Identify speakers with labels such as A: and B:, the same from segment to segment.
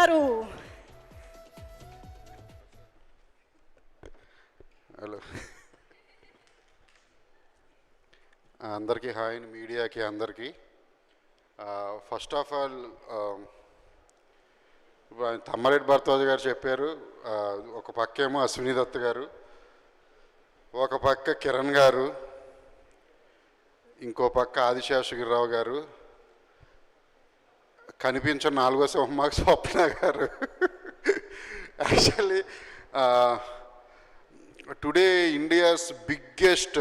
A: గారు.
B: హలో, అందరికీ హాయ్, మీడియాకి అందరికీ. First of all Tammareddy Bharadwaj గారు చెప్పారు, ఒక పక్కేమో అశ్విని దత్ గారు, ఒక పక్క కిరణ్ గారు, ఇంకో పక్క ఆదిశేషగిరిరావు గారు, కనిపించిన నాలుగో సింహమాకు స్వప్న గారు. Actually today India's biggest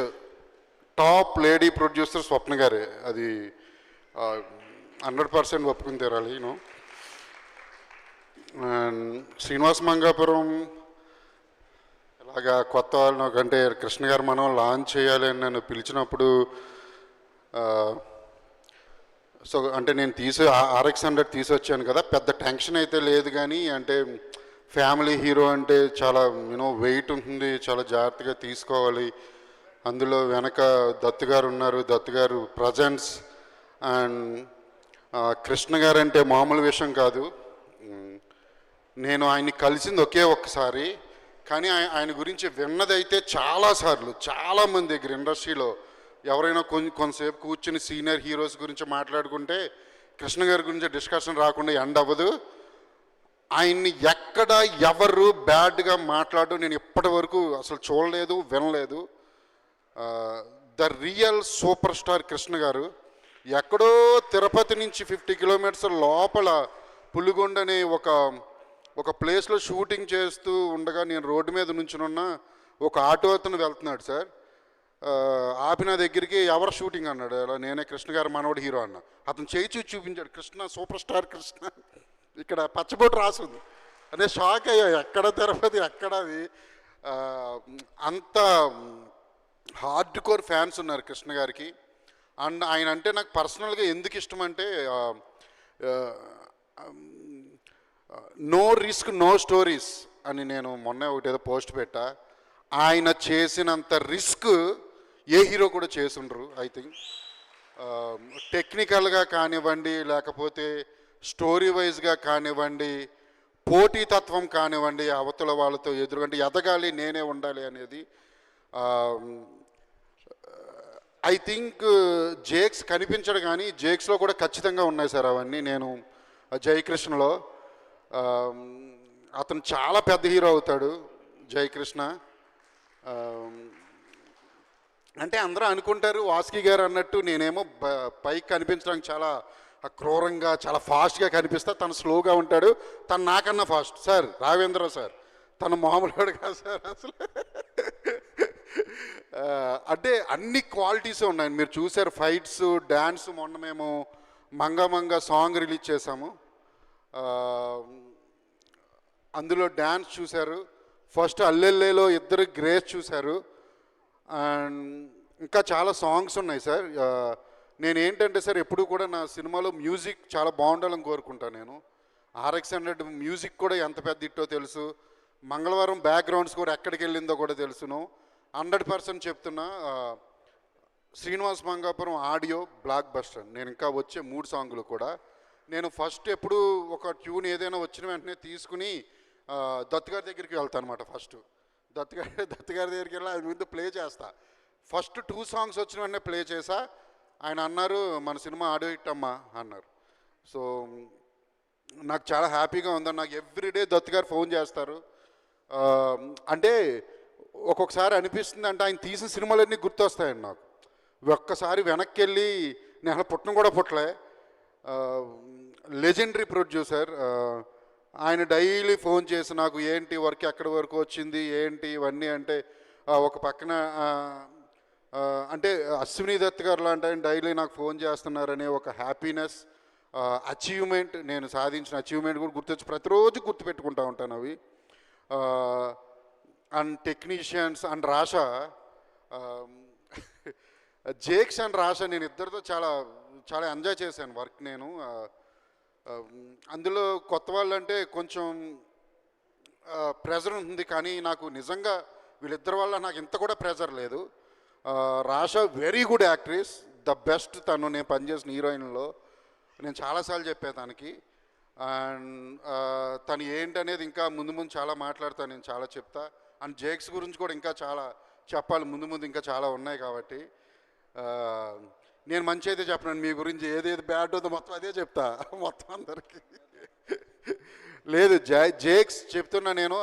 B: top lady producer Swapna గారే. అది 100% ఒప్పుకుని తీరాలి. యూనో, శ్రీనివాస్ మంగాపురం ఇలాగా కొత్త వాళ్ళని అంటే కృష్ణ గారు మనం లాంచ్ చేయాలి అని నన్ను పిలిచినప్పుడు, సో అంటే నేను RX100 తీసుకొచ్చాను కదా, పెద్ద టెన్షన్ అయితే లేదు. కానీ అంటే ఫ్యామిలీ హీరో అంటే చాలా వెయిట్ ఉంటుంది, చాలా జాగ్రత్తగా తీసుకోవాలి. అందులో వెనక దత్తు గారు ఉన్నారు, దత్తు గారు ప్రజెన్స్. అండ్ కృష్ణ గారు అంటే మామూలు విషయం కాదు. నేను ఆయన్ని కలిసింది ఒకే ఒక్కసారి, కానీ ఆయన గురించి విన్నదైతే చాలాసార్లు చాలామంది దగ్గర ఇండస్ట్రీలో ఎవరైనా కొంతసేపు కూర్చుని సీనియర్ హీరోస్ గురించి మాట్లాడుకుంటే కృష్ణ గారి గురించి డిస్కషన్ రాకుండా ఎండ్ అవ్వదు. ఆయన్ని ఎక్కడ ఎవరు బ్యాడ్గా మాట్లాడడం నేను ఇప్పటి వరకు అసలు చూడలేదు, వినలేదు. The real super star Krishna గారు ఎక్కడో తిరుపతి నుంచి 50 కిలోమీటర్స్ లోపల పులిగొండ అనే ఒక ప్లేస్లో షూటింగ్ చేస్తూ ఉండగా నేను రోడ్డు మీద నుంచునున్న ఒక ఆటో అతను వెళ్తున్నాడు సార్. ఆపి నా దగ్గరికి ఎవరు షూటింగ్ అన్నాడు. అలా నేనే కృష్ణ గారు మనోడు హీరో అన్న. అతను చేయి చూపించాడు, కృష్ణ సూపర్ స్టార్ కృష్ణ ఇక్కడ పచ్చబొట్టు రాసుంది అనే షాక్ అయ్యా. ఎక్కడ తిరుపతి, ఎక్కడ అది. అంత హార్డ్ కోర్ ఫ్యాన్స్ ఉన్నారు కృష్ణ గారికి. అండ్ ఆయన అంటే నాకు పర్సనల్గా ఎందుకు ఇష్టం అంటే, నో రిస్క్ నో స్టోరీస్ అని నేను మొన్న ఒకటి ఏదో పోస్ట్ పెట్టా. ఆయన చేసినంత రిస్క్ ఏ హీరో కూడా చేసుండ్రు. ఐ థింక్ టెక్నికల్గా కానివ్వండి, లేకపోతే స్టోరీ వైజ్గా కానివ్వండి, పోటీతత్వం కానివ్వండి, అవతల వాళ్ళతో ఎదురుగంటే ఎదగాలి, నేనే ఉండాలి అనేది. ఐ థింక్ జేక్స్ కనిపించడు, కానీ జేక్స్లో కూడా ఖచ్చితంగా ఉన్నాయి సార్ అవన్నీ. నేను జయకృష్ణలో అతను చాలా పెద్ద హీరో అవుతాడు జయకృష్ణ. అంటే అందరూ అనుకుంటారు వాసుకి గారు అన్నట్టు నేనేమో పైకి కనిపించడానికి చాలా క్రూరంగా చాలా ఫాస్ట్గా కనిపిస్తా, తను స్లోగా ఉంటాడు. తను నాకన్నా ఫాస్ట్ సార్. రావేంద్ర సార్ తను మామూలుడు కాదు సార్ అసలు. అంటే అన్ని క్వాలిటీస్ ఉన్నాయి. మీరు చూసారు ఫైట్స్, డ్యాన్స్. మొన్న మేము మంగ సాంగ్ రిలీజ్ చేసాము, అందులో డ్యాన్స్ చూశారు. ఫస్ట్ అల్లెల్లేలో ఇద్దరు గ్రేస్ చూశారు. అండ్ ఇంకా చాలా సాంగ్స్ ఉన్నాయి సార్. నేను ఏంటంటే సార్ ఎప్పుడు కూడా నా సినిమాలో మ్యూజిక్ చాలా బాగుండాలని కోరుకుంటాను. నేను RX100 మ్యూజిక్ కూడా ఎంత పెద్ద ఇట్టో తెలుసు, మంగళవారం బ్యాక్గ్రౌండ్స్ కూడా ఎక్కడికి వెళ్ళిందో కూడా తెలుసును. 100% చెప్తున్నా, Srinivas Mangapuram audio block buster. నేను ఇంకా వచ్చే 3 సాంగులు కూడా నేను ఫస్ట్ ఎప్పుడు ఒక ట్యూన్ ఏదైనా వచ్చిన వెంటనే తీసుకుని దత్తు గారి దగ్గరికి వెళ్తాను అనమాట. ఫస్ట్ దత్తు గారి దగ్గరికి వెళ్ళి ఆయన ముందు ప్లే చేస్తా. ఫస్ట్ 2 సాంగ్స్ వచ్చిన వెంటనే ప్లే చేసా. ఆయన అన్నారు మన సినిమా ఆడియో హిట్ అమ్మా అన్నారు. సో నాకు చాలా హ్యాపీగా ఉందని. నాకు ఎవ్రీడే దత్తు గారు ఫోన్ చేస్తారు. అంటే ఒక్కొక్కసారి అనిపిస్తుంది అంటే ఆయన తీసిన సినిమాలన్నీ గుర్తొస్తాయండి నాకు. ఒక్కసారి వెనక్కి వెళ్ళి నేను అసలు పుట్టడం కూడా పుట్టలే. Legendary producer. ఆయన డైలీ ఫోన్ చేసి నాకు ఏంటి వర్క్ ఎక్కడి వరకు వచ్చింది ఏంటి ఇవన్నీ అంటే, ఒక పక్కన అంటే అశ్విని దత్ గారు లాంటి ఆయన డైలీ నాకు ఫోన్ చేస్తున్నారనే ఒక హ్యాపీనెస్, అచీవ్మెంట్, నేను సాధించిన అచీవ్మెంట్ కూడా గుర్తొచ్చి ప్రతిరోజు గుర్తుపెట్టుకుంటూ ఉంటాను అవి. And technicians and Rasha, Jakes and Rasha, నేను ఇద్దరితో చాలా చాలా ఎంజాయ్ చేశాను వర్క్. నేను అందులో కొత్త వాళ్ళు అంటే కొంచెం ప్రెజర్ ఉంటుంది, కానీ నాకు నిజంగా వీళ్ళిద్దరి వల్ల నాకు ఇంత కూడా ప్రెజర్ లేదు. Rasha very good actress, the best. తను నేను పనిచేసిన హీరోయిన్లో నేను చాలాసార్లు చెప్పే తనకి. అండ్ తను ఏంటనేది ఇంకా ముందు ముందు చాలా మాట్లాడతాను, నేను చాలా చెప్తా. అండ్ జేక్స్ గురించి కూడా ఇంకా చాలా చెప్పాలి, ముందు ముందు ఇంకా చాలా ఉన్నాయి కాబట్టి ఆ, నేను మంచి అయితే చెప్పను, మీ గురించి ఏదేది బ్యాడ్ ఉందో మొత్తం అదే చెప్తా మొత్తం అందరికీ. లేదు జేక్స్ చెప్తున్నా నేను,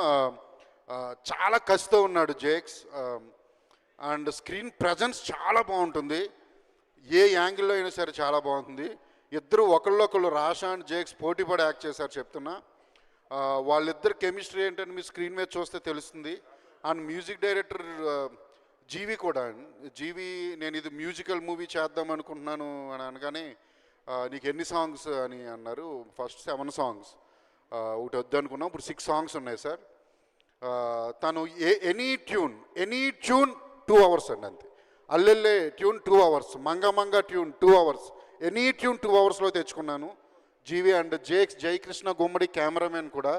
B: చాలా కసితో ఉన్నాడు జేక్స్. అండ్ స్క్రీన్ ప్రజెన్స్ చాలా బాగుంటుంది, ఏ యాంగిల్లో అయినా సరే చాలా బాగుంటుంది. ఇద్దరు ఒకళ్ళొకళ్ళు, రాషా అండ్ జేక్స్ పోటీ పడి యాక్ట్ చేశారు చెప్తున్నా. వాళ్ళిద్దరు కెమిస్ట్రీ ఏంటని మీ స్క్రీన్ మీద చూస్తే తెలుస్తుంది. అండ్ మ్యూజిక్ డైరెక్టర్ జీవి కూడా, జీవి నేను ఇది మ్యూజికల్ మూవీ చేద్దాం అనుకుంటున్నాను అని అనగానే నీకు ఎన్ని సాంగ్స్ అని అన్నారు. ఫస్ట్ 7 సాంగ్స్, ఒకటి వద్దనుకున్నాం, ఇప్పుడు 6 సాంగ్స్ ఉన్నాయి సార్. తను ఎనీ ట్యూన్ 2 అవర్స్ అండి అంతే. అల్లెల్లే ట్యూన్ 2 అవర్స్, మంగ ట్యూన్ 2 అవర్స్, ఎనీ ట్యూన్ 2 అవర్స్లో తెచ్చుకున్నాను. G V and Jakes, Jayakrishna Gummadi cameraman కూడా.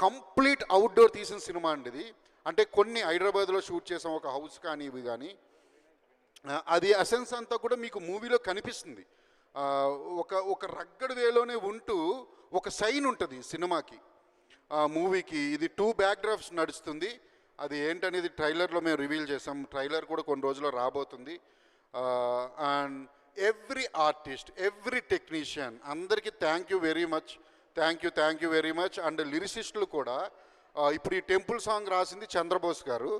B: కంప్లీట్ అవుట్డోర్ తీసిన సినిమా అండి ఇది. అంటే కొన్ని హైదరాబాద్లో షూట్ చేసాం, ఒక హౌస్ కానీ ఇవి కానీ, అది అసెన్స్ అంతా కూడా మీకు మూవీలో కనిపిస్తుంది. ఒక రగ్గడ్ వేలోనే ఉంటూ ఒక సైన్ ఉంటుంది సినిమాకి, మూవీకి. ఇది 2 బ్యాక్డ్రాప్స్ నడుస్తుంది, అది ఏంటనేది ట్రైలర్లో మేము రివీల్ చేసాం. ట్రైలర్ కూడా కొన్ని రోజుల్లో రాబోతుంది. And every artist, every technician, అందరికీ thank you very much. And లిరిసిస్టులు కూడా, ఇప్పుడు ఈ టెంపుల్ సాంగ్ రాసింది చంద్రబోస్ గారు,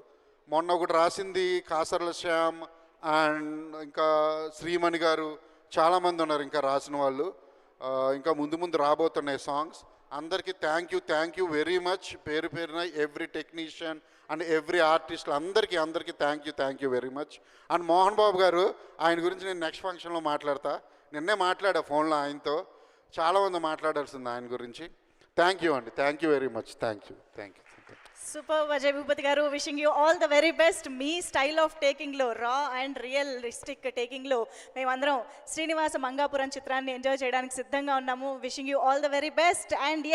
B: మొన్న ఒకటి రాసింది కాసర్ల శ్యామ్, అండ్ ఇంకా శ్రీమణి గారు, చాలామంది ఉన్నారు ఇంకా రాసిన వాళ్ళు. ఇంకా ముందు రాబోతున్నాయి సాంగ్స్. అందరికీ థ్యాంక్ యూ వెరీ మచ్, పేరు పేరున every technician and every artist, అందరికీ thank you very much. And Mohan Babu గారు, ఆయన గురించి నేను నెక్స్ట్ ఫంక్షన్లో మాట్లాడతా. నిన్నే మాట్లాడా ఫోన్లో ఆయనతో, చాలామంది మాట్లాడాల్సింది ఆయన గురించి. Thank you very much. Thank you.
A: Super Ajay Bhupathi గారు, wishing you all the very best. మీ స్టైల్ ఆఫ్ టేకింగ్లో, రా అండ్ రియలిస్టిక్ టేకింగ్లో మేమందరం శ్రీనివాస మంగాపురం చిత్రాన్ని ఎంజాయ్ చేయడానికి సిద్ధంగా ఉన్నాము. Wishing you all the very best. And